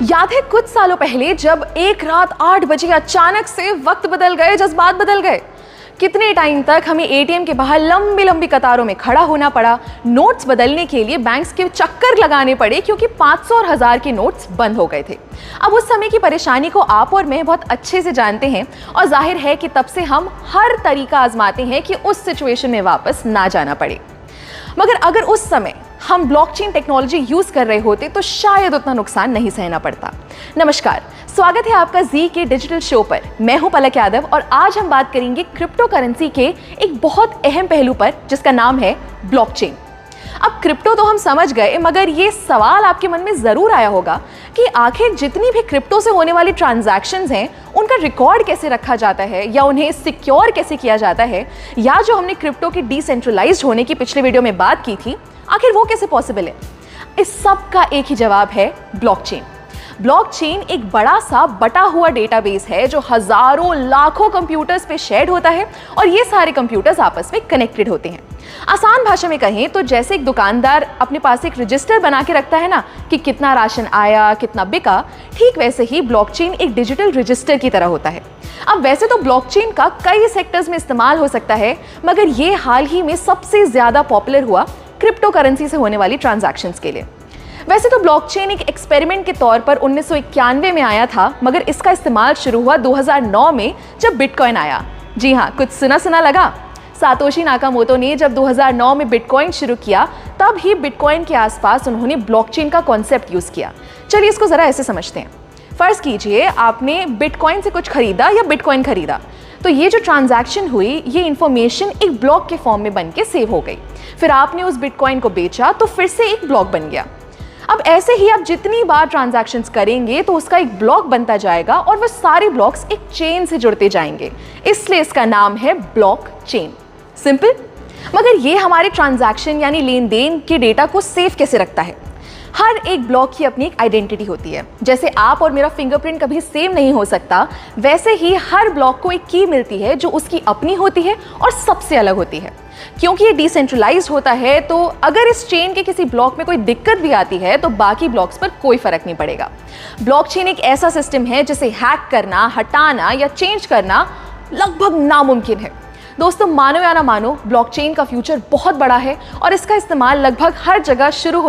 याद है कुछ सालों पहले जब एक रात 8 बजे अचानक से वक्त बदल गए, जज्बात बदल गए। कितने टाइम तक हमें एटीएम के बाहर लंबी लंबी कतारों में खड़ा होना पड़ा, नोट्स बदलने के लिए बैंक्स के चक्कर लगाने पड़े क्योंकि 500 और 1000 के नोट्स बंद हो गए थे। अब उस समय की परेशानी को आप और मैं बहुत अच्छे से जानते हैं और जाहिर है कि तब से हम हर तरीका आजमाते हैं कि उस सिचुएशन में वापस ना जाना पड़े। मगर अगर उस समय हम ब्लॉकचेन टेक्नोलॉजी यूज कर रहे होते तो शायद उतना नुकसान नहीं सहना पड़ता। नमस्कार, स्वागत है आपका जी के डिजिटल शो पर। मैं हूं पलक यादव और आज हम बात करेंगे क्रिप्टो करेंसी के एक बहुत अहम पहलू पर जिसका नाम है ब्लॉकचेन। अब क्रिप्टो तो हम समझ गए, मगर ये सवाल आपके मन में जरूर आया होगा कि आखिर जितनी भी क्रिप्टो से होने वाली ट्रांजैक्शंस हैं उनका रिकॉर्ड कैसे रखा जाता है या उन्हें सिक्योर कैसे किया जाता है, या जो हमने क्रिप्टो की डिसेंट्रलाइज्ड होने की पिछले वीडियो में बात की थी, आखिर वो कैसे पॉसिबल है। इस सब का एक ही जवाब है ब्लॉकचेन। ब्लॉकचेन एक बड़ा सा बटा हुआ डेटाबेस है जो हजारों लाखों कंप्यूटर्स पे शेयर्ड होता है और ये सारे कंप्यूटर्स आपस में कनेक्टेड होते हैं। आसान भाषा में कहें तो जैसे एक दुकानदार अपने पास एक रजिस्टर बना के रखता है ना कि कितना राशन आया, कितना बिका, ठीक वैसे ही ब्लॉकचेन एक डिजिटल रजिस्टर की तरह होता है। अब वैसे तो ब्लॉकचेन का कई सेक्टर्स में इस्तेमाल हो सकता है, मगर ये हाल ही में सबसे ज्यादा पॉपुलर हुआ क्रिप्टो करेंसी से होने वाली ट्रांजैक्शंस के लिए। वैसे तो ब्लॉकचेन एक एक्सपेरिमेंट के तौर पर 1991 में आया था, मगर इसका इस्तेमाल शुरू हुआ 2009 में जब बिटकॉइन आया। जी हाँ, कुछ सुना सुना लगा। सातोशी नाकामोटो ने जब 2009 में बिटकॉइन शुरू किया, तब ही बिटकॉइन के आसपास उन्होंने ब्लॉकचेन का कॉन्सेप्ट यूज किया। चलिए इसको जरा ऐसे समझते हैं। फर्ज कीजिए आपने बिटकॉइन से कुछ खरीदा या बिटकॉइन खरीदा, तो ये जो ट्रांजैक्शन हुई, ये इंफॉर्मेशन एक ब्लॉक के फॉर्म में बन के सेव हो गई। फिर आपने उस बिटकॉइन को बेचा तो फिर से एक ब्लॉक बन गया। अब ऐसे ही आप जितनी बार ट्रांजैक्शंस करेंगे तो उसका एक ब्लॉक बनता जाएगा और वह सारे ब्लॉक्स एक चेन से जुड़ते जाएंगे, इसलिए इसका नाम है ब्लॉकचेन। सिंपल। मगर ये हमारे ट्रांजैक्शन यानी लेन देन के डेटा को सेव कैसे रखता है? हर एक ब्लॉक की अपनी एक आइडेंटिटी होती है। जैसे आप और मेरा फिंगरप्रिंट कभी सेम नहीं हो सकता, वैसे ही हर ब्लॉक को एक की मिलती है जो उसकी अपनी होती है और सबसे अलग होती है। क्योंकि ये डिसेंट्रलाइज्ड होता है, तो अगर इस चेन के किसी ब्लॉक में कोई दिक्कत भी आती है तो बाकी ब्लॉक्स पर कोई फर्क नहीं पड़ेगा। ब्लॉकचेन एक ऐसा सिस्टम है जिसे हैक करना, हटाना या चेंज करना लगभग नामुमकिन है। दोस्तों, मानो या ना मानो, ब्लॉकचेन का फ्यूचर बहुत बड़ा है और इसका इस्तेमाल लगभग हर जगह शुरू